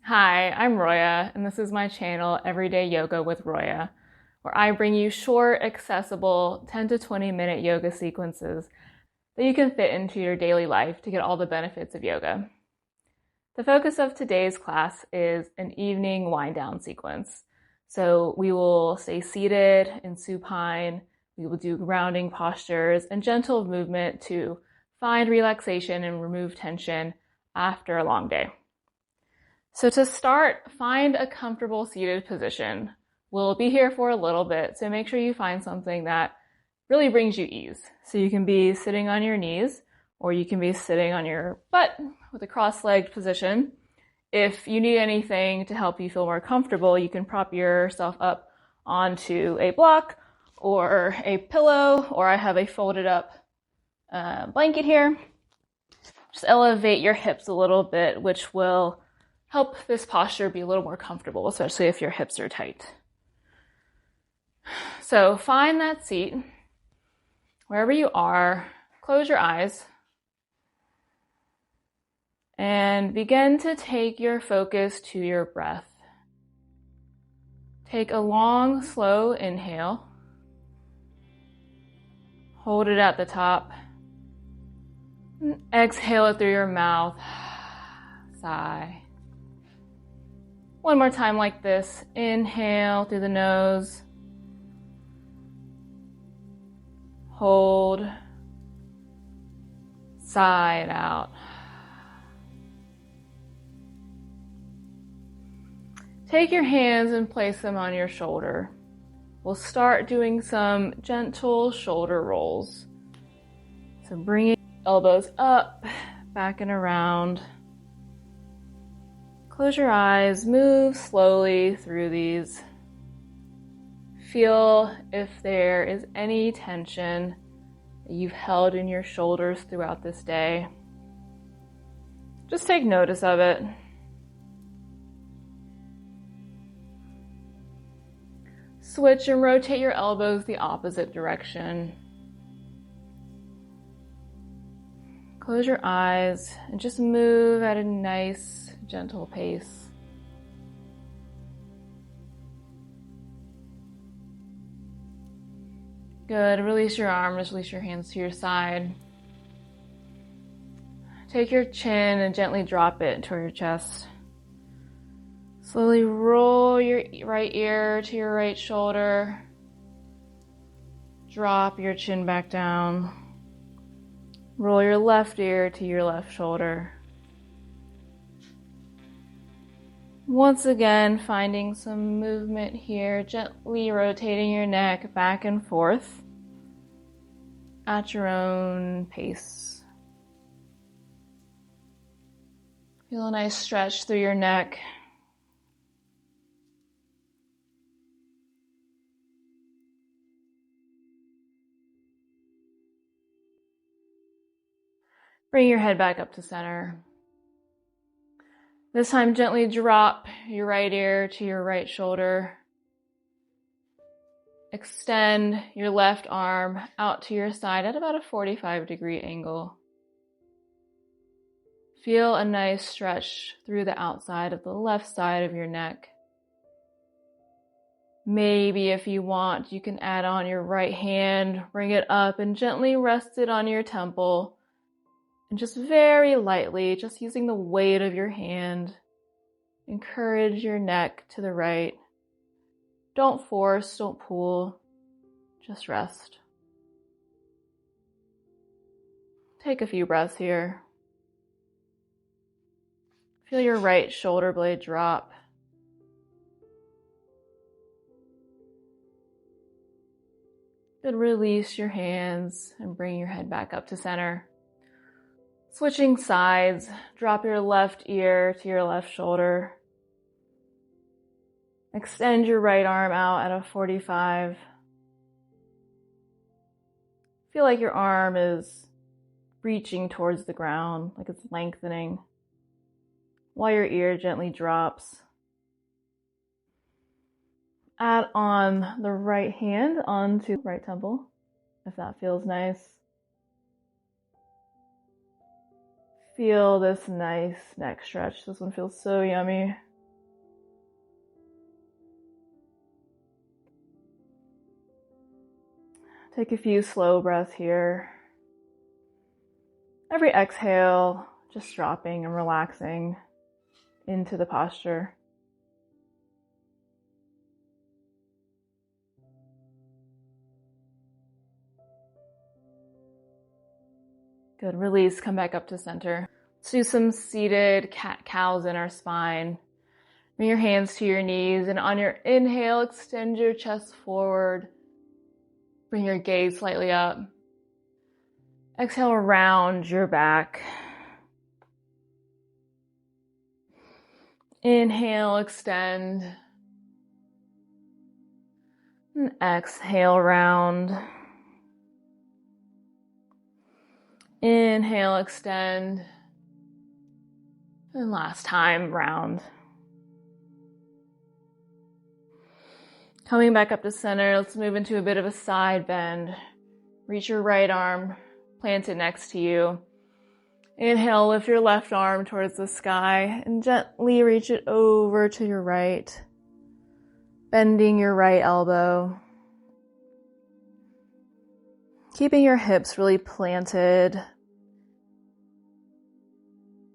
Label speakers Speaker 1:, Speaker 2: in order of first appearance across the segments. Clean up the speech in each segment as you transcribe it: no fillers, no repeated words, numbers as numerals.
Speaker 1: Hi, I'm Roya, and this is my channel, Everyday Yoga with Roya, where I bring you short, accessible 10 to 20-minute yoga sequences that you can fit into your daily life to get all the benefits of yoga. The focus of today's class is an evening wind down sequence. So we will stay seated in supine, we will do grounding postures and gentle movement to find relaxation and remove tension after a long day. So to start, find a comfortable seated position. We'll be here for a little bit, so make sure you find something that really brings you ease. So you can be sitting on your knees, or you can be sitting on your butt with a cross-legged position. If you need anything to help you feel more comfortable, you can prop yourself up onto a block or a pillow, or I have a folded up blanket here. Just elevate your hips a little bit, which will help this posture be a little more comfortable, especially if your hips are tight. So find that seat. Wherever you are, close your eyes and begin to take your focus to your breath. Take a long, slow inhale. Hold it at the top. And exhale it through your mouth. Sigh. One more time like this. Inhale through the nose. Hold. Sigh it out. Take your hands and place them on your shoulder. We'll start doing some gentle shoulder rolls. So bringing elbows up, back and around. Close your eyes, move slowly through these. Feel if there is any tension that you've held in your shoulders throughout this day. Just take notice of it. Switch and rotate your elbows the opposite direction. Close your eyes and just move at a nice, gentle pace. Good. Release your arms, release your hands to your side. Take your chin and gently drop it toward your chest. Slowly roll your right ear to your right shoulder. Drop your chin back down. Roll your left ear to your left shoulder. Once again, finding some movement here, gently rotating your neck back and forth at your own pace. Feel a nice stretch through your neck. Bring your head back up to center. This time, gently drop your right ear to your right shoulder. Extend your left arm out to your side at about a 45-degree angle. Feel a nice stretch through the outside of the left side of your neck. Maybe if you want, you can add on your right hand, bring it up and gently rest it on your temple. And just very lightly, just using the weight of your hand, encourage your neck to the right. Don't force, don't pull, just rest. Take a few breaths here. Feel your right shoulder blade drop. Then release your hands and bring your head back up to center. Switching sides, drop your left ear to your left shoulder. Extend your right arm out at a 45. Feel like your arm is reaching towards the ground, like it's lengthening, while your ear gently drops. Add on the right hand onto the right temple, if that feels nice. Feel this nice neck stretch. This one feels so yummy. Take a few slow breaths here. Every exhale, just dropping and relaxing into the posture. Good, release, come back up to center. Let's do some seated cat-cows in our spine. Bring your hands to your knees, and on your inhale, extend your chest forward. Bring your gaze slightly up. Exhale, round your back. Inhale, extend. And exhale, round. Inhale, extend. And last time, round. Coming back up to center, let's move into a bit of a side bend. Reach your right arm, plant it next to you. Inhale, lift your left arm towards the sky and gently reach it over to your right, bending your right elbow. Keeping your hips really planted.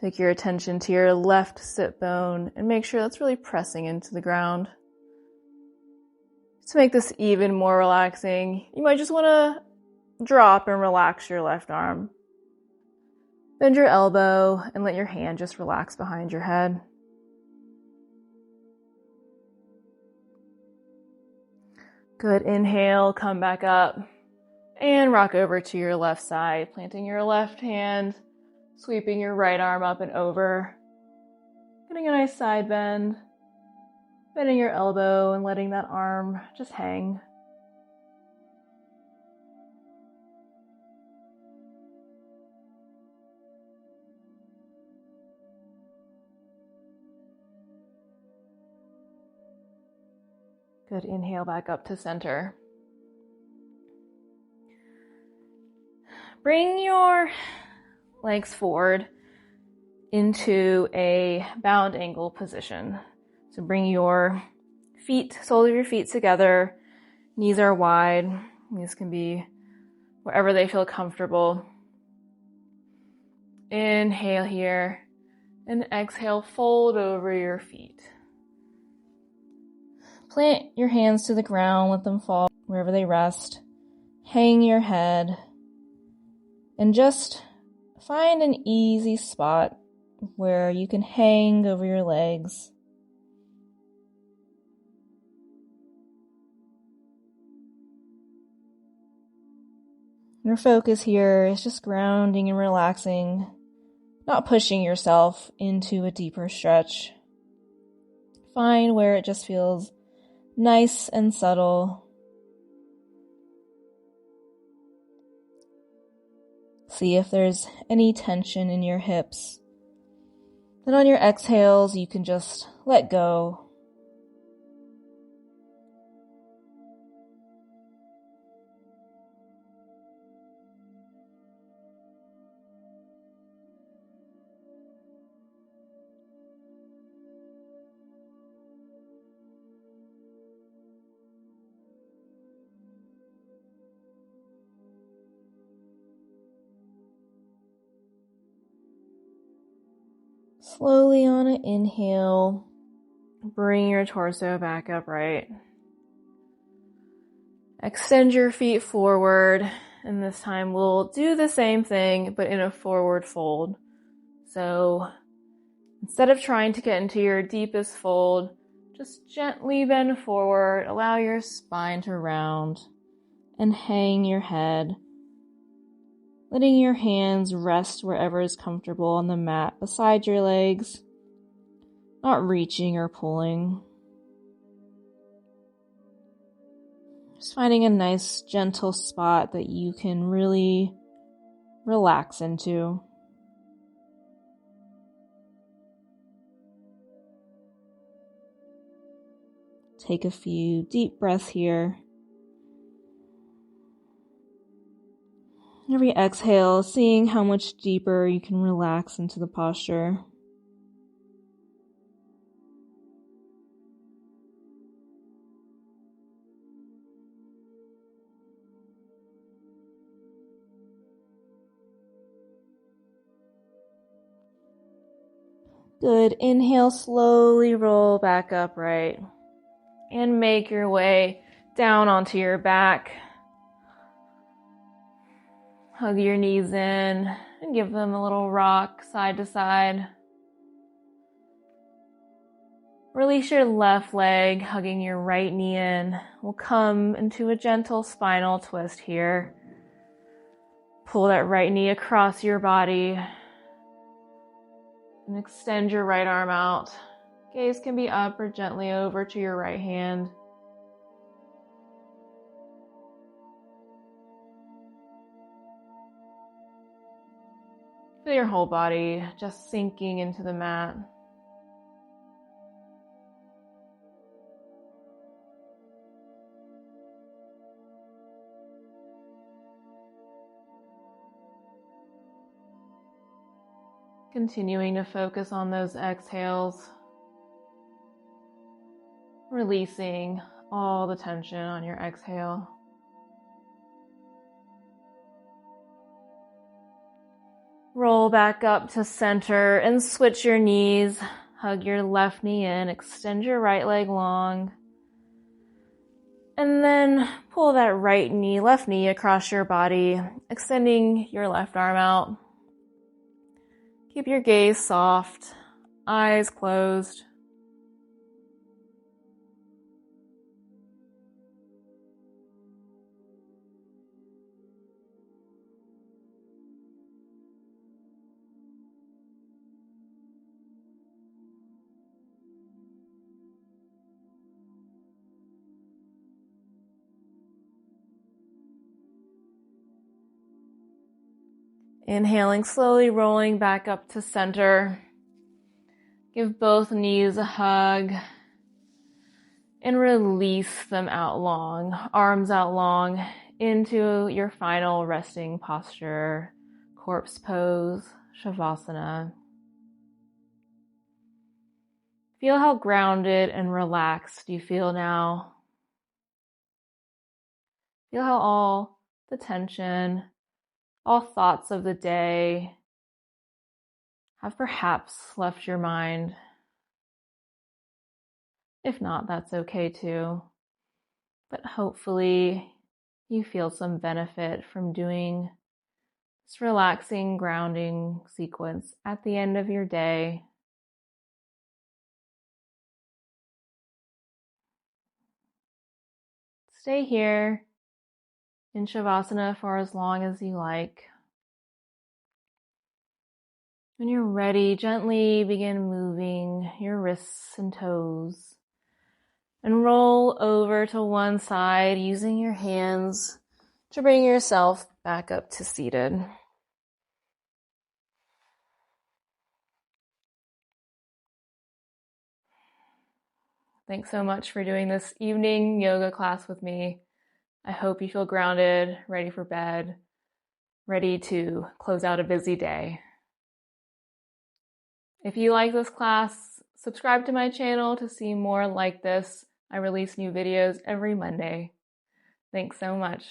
Speaker 1: Take your attention to your left sit bone and make sure that's really pressing into the ground. To make this even more relaxing, you might just want to drop and relax your left arm. Bend your elbow and let your hand just relax behind your head. Good, inhale, come back up and rock over to your left side, planting your left hand, sweeping your right arm up and over, getting a nice side bend. Bending your elbow and letting that arm just hang. Good, inhale back up to center. Bring your legs forward into a bound angle position. So bring your feet, soles of your feet together. Knees are wide. These can be wherever they feel comfortable. Inhale here and exhale, fold over your feet. Plant your hands to the ground, let them fall wherever they rest. Hang your head and just find an easy spot where you can hang over your legs. Your focus here is just grounding and relaxing, not pushing yourself into a deeper stretch. Find where it just feels nice and subtle. See if there's any tension in your hips. Then on your exhales, you can just let go. Slowly on an inhale, bring your torso back upright. Extend your feet forward, and this time we'll do the same thing, but in a forward fold. So instead of trying to get into your deepest fold, just gently bend forward, allow your spine to round, and hang your head. Letting your hands rest wherever is comfortable on the mat beside your legs, not reaching or pulling. Just finding a nice, gentle spot that you can really relax into. Take a few deep breaths here. Every exhale, seeing how much deeper you can relax into the posture. Good. Inhale, slowly roll back upright and make your way down onto your back. Hug your knees in and give them a little rock side to side. Release your left leg, hugging your right knee in. We'll come into a gentle spinal twist here. Pull that right knee across your body and extend your right arm out. Gaze can be up or gently over to your right hand. Feel your whole body just sinking into the mat. Continuing to focus on those exhales, releasing all the tension on your exhale. Roll back up to center and switch your knees. Hug your left knee in, extend your right leg long. And then pull that left knee across your body, extending your left arm out. Keep your gaze soft, eyes closed. Inhaling, slowly rolling back up to center. Give both knees a hug and release them out long, arms out long into your final resting posture, corpse pose, Shavasana. Feel how grounded and relaxed you feel now. Feel how all the tension, all thoughts of the day have perhaps left your mind. If not, that's okay too. But hopefully you feel some benefit from doing this relaxing, grounding sequence at the end of your day. Stay here in Shavasana for as long as you like. When you're ready, gently begin moving your wrists and toes and roll over to one side using your hands to bring yourself back up to seated. Thanks so much for doing this evening yoga class with me. I hope you feel grounded, ready for bed, ready to close out a busy day. If you like this class, subscribe to my channel to see more like this. I release new videos every Monday. Thanks so much.